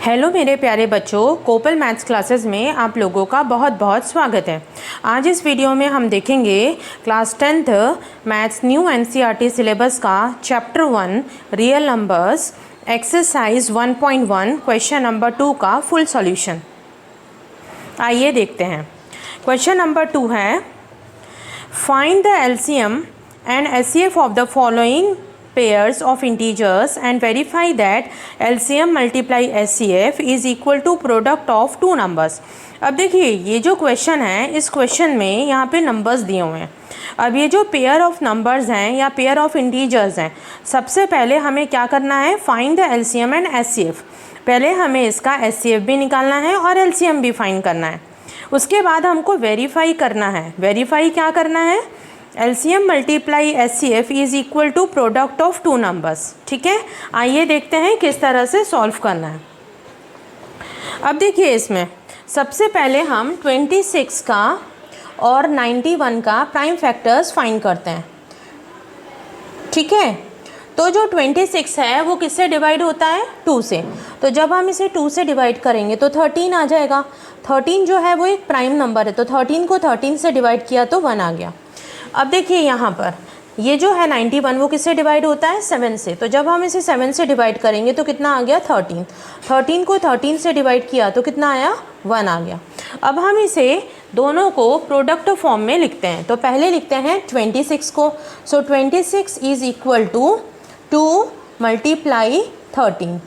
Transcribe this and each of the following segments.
Hello मेरे प्यारे बच्चों, कोपल मैथ्स क्लासेस में आप लोगों का बहुत बहुत स्वागत है। आज इस वीडियो में हम देखेंगे class 10th maths new NCERT syllabus का chapter 1 real numbers exercise 1.1 question number 2 का फुल सॉल्यूशन। आइए देखते हैं। क्वेश्चन नंबर 2 है, find the LCM and HCF of the following pairs of integers and verify that LCM multiply HCF is equal to product of two numbers। अब देखिए ये जो question है, इस क्वेश्चन में यहाँ पे नंबर्स दिए हुए हैं। अब ये जो पेयर ऑफ नंबर्स हैं या पेयर ऑफ इंटीजर्स हैं, सबसे पहले हमें क्या करना है, find the LCM and HCF। पहले हमें इसका HCF भी निकालना है और LCM भी फाइंड करना है। उसके बाद हमको वेरीफाई करना है। वेरीफाई क्या करना है, LCM multiply HCF is equal to product of two numbers. ठीक है, आइए देखते हैं किस तरह से सॉल्व करना है। अब देखिए इसमें सबसे पहले हम 26 का और 91 का प्राइम फैक्टर्स फाइंड करते हैं। ठीक है, तो जो 26 है वो किससे डिवाइड होता है, 2 से। तो जब हम इसे 2 से डिवाइड करेंगे तो 13 आ जाएगा। 13 जो है वो एक प्राइम नंबर है, तो 13 को 13 से डिवाइड किया तो 1 आ गया। अब देखिए यहाँ पर ये जो है 91 वो किससे डिवाइड होता है, 7 से। तो जब हम इसे 7 से डिवाइड करेंगे तो कितना आ गया, 13। 13 को 13 से डिवाइड किया तो कितना आया, 1 आ गया। अब हम इसे दोनों को प्रोडक्ट फॉर्म में लिखते हैं। तो पहले लिखते हैं 26 को। सो 26 इज इक्वल टू 2 मल्टीप्लाई 13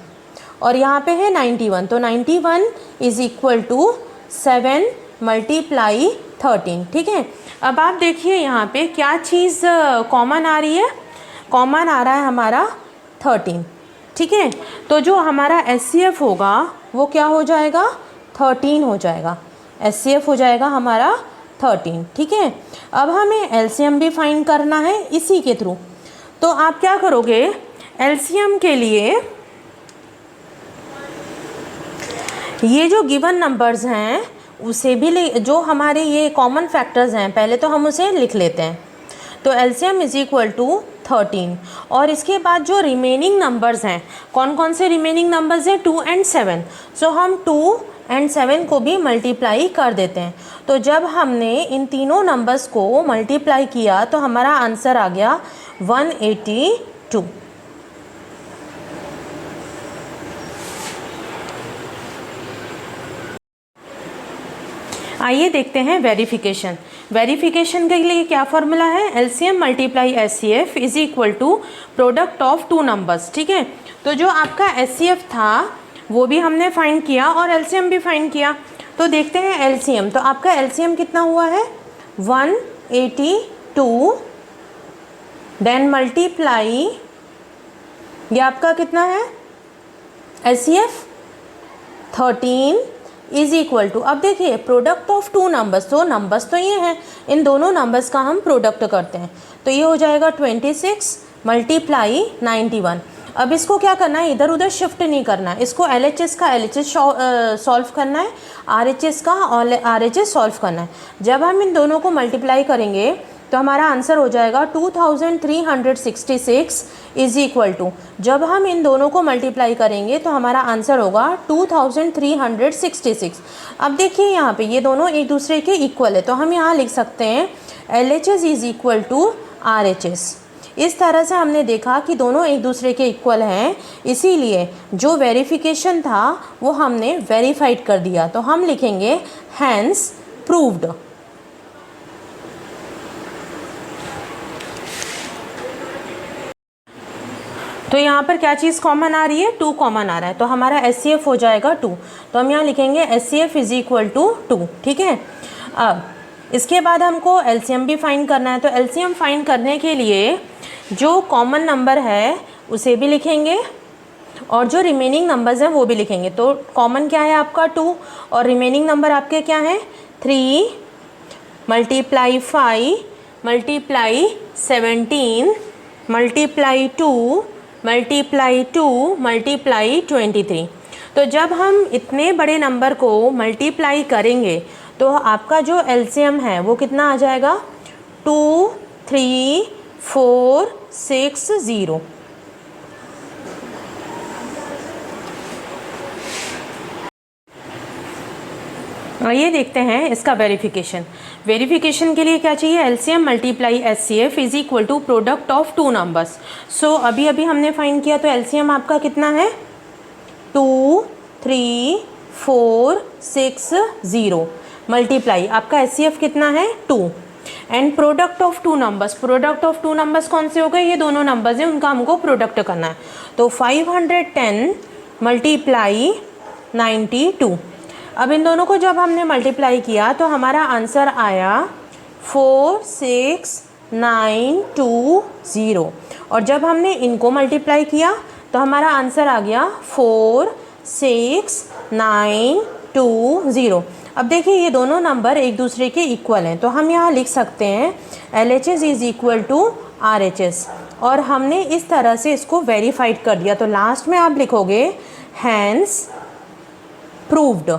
और यहाँ पे है 91, तो 91 इज इक्वल टू 7 मल्टीप्लाई 13। ठीक है, अब आप देखिए यहाँ पे क्या चीज़ कॉमन आ रही है, कॉमन आ रहा है हमारा 13। ठीक है, तो जो हमारा HCF होगा वो क्या हो जाएगा, 13 हो जाएगा। HCF हो जाएगा हमारा 13। ठीक है, अब हमें LCM भी फाइंड करना है इसी के थ्रू। तो आप क्या करोगे, LCM के लिए ये जो गिवन नंबर्स हैं उसे भी जो हमारे ये कॉमन फैक्टर्स हैं पहले तो हम उसे लिख लेते हैं। तो LCM इज इक्वल टू 13 और इसके बाद जो रिमेनिंग नंबर्स हैं, कौन कौन से रिमेनिंग नंबर्स हैं, 2 and 7। सो हम 2 and 7 को भी मल्टीप्लाई कर देते हैं। तो जब हमने इन तीनों नंबर्स को मल्टीप्लाई किया तो हमारा आंसर आ गया 182। आइए देखते हैं वेरिफिकेशन। वेरिफिकेशन के लिए क्या फॉर्मूला है, LCM multiply HCF is equal to product of two numbers. ठीक है, तो जो आपका HCF था वो भी हमने फाइंड किया और LCM भी फाइंड किया। तो देखते हैं LCM। तो आपका LCM कितना हुआ है, 182, देन मल्टीप्लाई ये आपका कितना है, HCF 13 इज इक्वल टू, अब देखिए प्रोडक्ट ऑफ टू नंबर्स, तो नंबर्स तो ये हैं, इन दोनों नंबर्स का हम प्रोडक्ट करते हैं। तो ये हो जाएगा 26 मल्टीप्लाई 91। अब इसको क्या करना है, इधर उधर शिफ्ट नहीं करना है, इसको LHS का LHS सॉल्व करना है, RHS का RHS सॉल्व करना है। जब हम इन दोनों को मल्टीप्लाई करेंगे तो हमारा आंसर हो जाएगा 2366 इज इक्वल टू, जब हम इन दोनों को मल्टीप्लाई करेंगे तो हमारा आंसर होगा 2366। अब देखिए यहाँ पे ये दोनों एक दूसरे के इक्वल है, तो हम यहाँ लिख सकते हैं LHS is equal to RHS। इस तरह से हमने देखा कि दोनों एक दूसरे के इक्वल हैं, इसीलिए जो वेरिफिकेशन था वो हमने वेरीफाइड कर दिया। तो हम लिखेंगे हैंस प्रूव्ड। तो यहाँ पर क्या चीज़ कॉमन आ रही है, 2 कॉमन आ रहा है, तो हमारा HCF हो जाएगा 2। तो हम यहाँ लिखेंगे HCF इज इक्वल टू 2। ठीक है, अब इसके बाद हमको LCM भी फाइंड करना है। तो LCM फाइंड करने के लिए जो कॉमन नंबर है उसे भी लिखेंगे और जो रिमेनिंग नंबर्स हैं वो भी लिखेंगे। तो कॉमन क्या है आपका 2 और रिमेनिंग नंबर आपके क्या हैं, 3 multiply 5 multiply 17 multiply 2 multiply 2 multiply 23। तो जब हम इतने बड़े नंबर को मल्टीप्लाई करेंगे तो आपका जो LCM है वो कितना आ जाएगा, 2340। आइए देखते हैं इसका वेरिफिकेशन। वेरिफिकेशन के लिए क्या चाहिए, LCM multiply HCF is equal to product of two numbers. So अभी अभी हमने फाइंड किया तो एलसीएम आपका कितना है 2 3 4 6 0 मल्टीप्लाई आपका एचसीएफ कितना है 2 and product of two numbers. Product of two numbers कौन से हो गए, ये दोनों नंबर्स हैं, उनका हमको प्रोडक्ट करना है। तो 510 मल्टीप्लाई 92। अब इन दोनों को जब हमने मल्टीप्लाई किया तो हमारा आंसर आया 46920 और जब हमने इनको मल्टीप्लाई किया तो हमारा आंसर आ गया 46920। अब देखिए ये दोनों नंबर एक दूसरे के इक्वल हैं, तो हम यहाँ लिख सकते हैं LHS is equal to RHS और हमने इस तरह से इसको वेरीफाइड कर दिया। तो लास्ट में आप लिखोगे हैंस प्रूव्ड।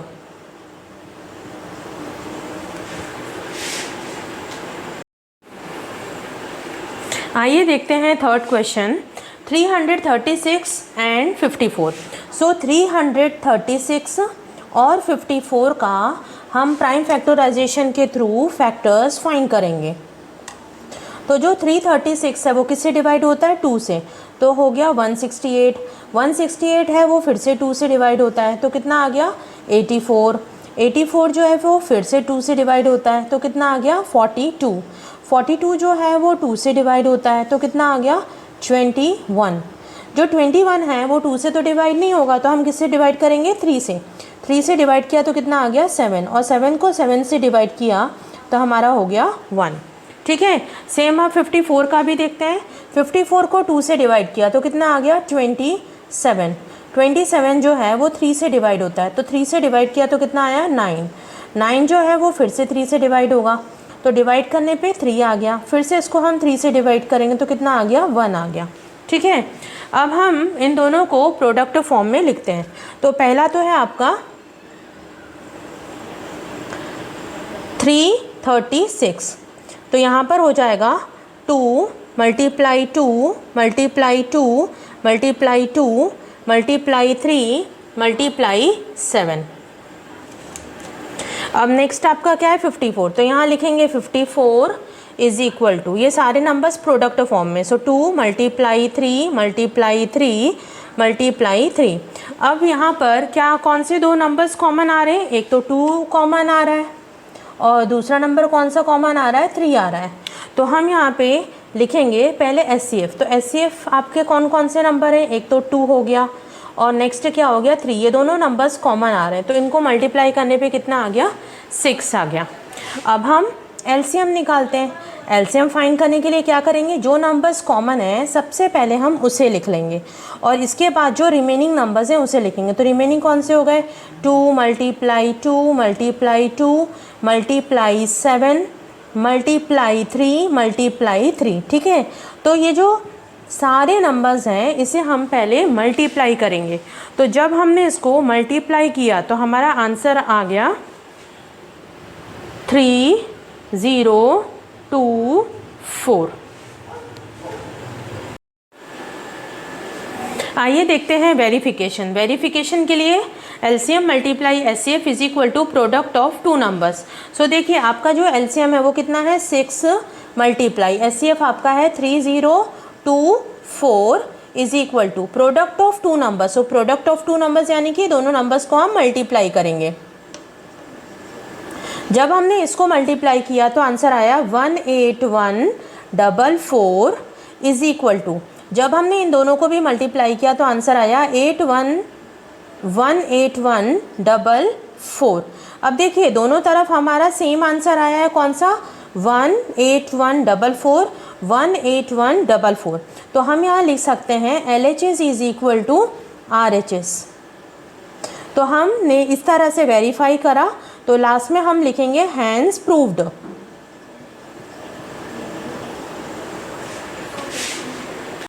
आइए देखते हैं थर्ड क्वेश्चन 336 एंड 54। सो 336 और 54 का हम प्राइम फैक्टराइजेशन के थ्रू फैक्टर्स फाइंड करेंगे। तो जो 336 है वो किससे डिवाइड होता है 2 से, तो हो गया 168। 168 है वो फिर से 2 से डिवाइड होता है, तो कितना आ गया 84। 84 जो है वो फिर से 2 से डिवाइड होता है, तो कितना आ गया 42। 42 जो है वो 2 से डिवाइड होता है, तो कितना आ गया 21। जो 21 है वो 2 से तो डिवाइड नहीं होगा, तो हम किससे डिवाइड करेंगे 3 से। 3 से डिवाइड किया तो कितना आ गया 7 और 7 को 7 से डिवाइड किया तो हमारा हो गया 1। ठीक है, सेम आप 54 का भी देखते हैं। 54 को 2 से डिवाइड किया तो कितना आ गया 27। 27 जो है वो 3 से डिवाइड होता है, तो 3 से डिवाइड किया तो कितना आया 9। 9 जो है वो फिर से 3 से डिवाइड होगा, तो डिवाइड करने पे 3 आ गया, फिर से इसको हम 3 से डिवाइड करेंगे तो कितना आ गया 1 आ गया। ठीक है, अब हम इन दोनों को प्रोडक्ट फॉर्म में लिखते हैं। तो पहला तो है आपका 336, तो यहाँ पर हो जाएगा 2 multiply 2 multiply 2 multiply 2 multiply 3 multiply 7। अब नेक्स्ट आपका क्या है 54, तो यहाँ लिखेंगे 54 इज इक्वल टू, ये सारे नंबर्स प्रोडक्ट फॉर्म में, सो 2 मल्टीप्लाई 3 मल्टीप्लाई 3 मल्टीप्लाई 3। अब यहाँ पर क्या कौन से दो नंबर्स कॉमन आ रहे हैं, एक तो 2 कॉमन आ रहा है और दूसरा नंबर कौन सा कॉमन आ रहा है 3 आ रहा है। तो हम यहाँ पे लिखेंगे पहले HCF। तो HCF आपके कौन कौन से नंबर हैं, एक तो 2 हो गया और नेक्स्ट क्या हो गया 3, ये दोनों नंबर्स कॉमन आ रहे हैं, तो इनको मल्टीप्लाई करने पे कितना आ गया 6 आ गया। अब हम LCM निकालते हैं। LCM फाइंड करने के लिए क्या करेंगे, जो नंबर्स कॉमन है सबसे पहले हम उसे लिख लेंगे और इसके बाद जो रिमेनिंग नंबर्स हैं उसे लिखेंगे। तो रिमेनिंग कौन से हो गए 2 multiply 2 multiply 2 multiply 7 multiply 3 multiply 3। ठीक है, तो ये जो सारे नंबर्स हैं इसे हम पहले मल्टीप्लाई करेंगे। तो जब हमने इसको मल्टीप्लाई किया तो हमारा आंसर आ गया 3024। आइए देखते हैं वेरिफिकेशन। वेरिफिकेशन के लिए LCM multiply HCF is equal to product of two numbers. So देखिए आपका जो LCM है वो कितना है 6 मल्टीप्लाई HCF आपका है 3024 is equal to product of two numbers. So product of two numbers यानी कि दोनों नंबर्स को हम मल्टीप्लाई करेंगे। जब हमने इसको मल्टीप्लाई किया तो आंसर आया 18144 इज इक्वल टू, जब हमने इन दोनों को भी मल्टीप्लाई किया तो आंसर आया 18144। अब देखिए दोनों तरफ हमारा सेम आंसर आया है, कौन सा 18144 18144। तो हम यहाँ लिख सकते हैं LHS is equal to RHS। तो हमने इस तरह से वेरीफाई करा, तो लास्ट में हम लिखेंगे हैंस प्रूव्ड।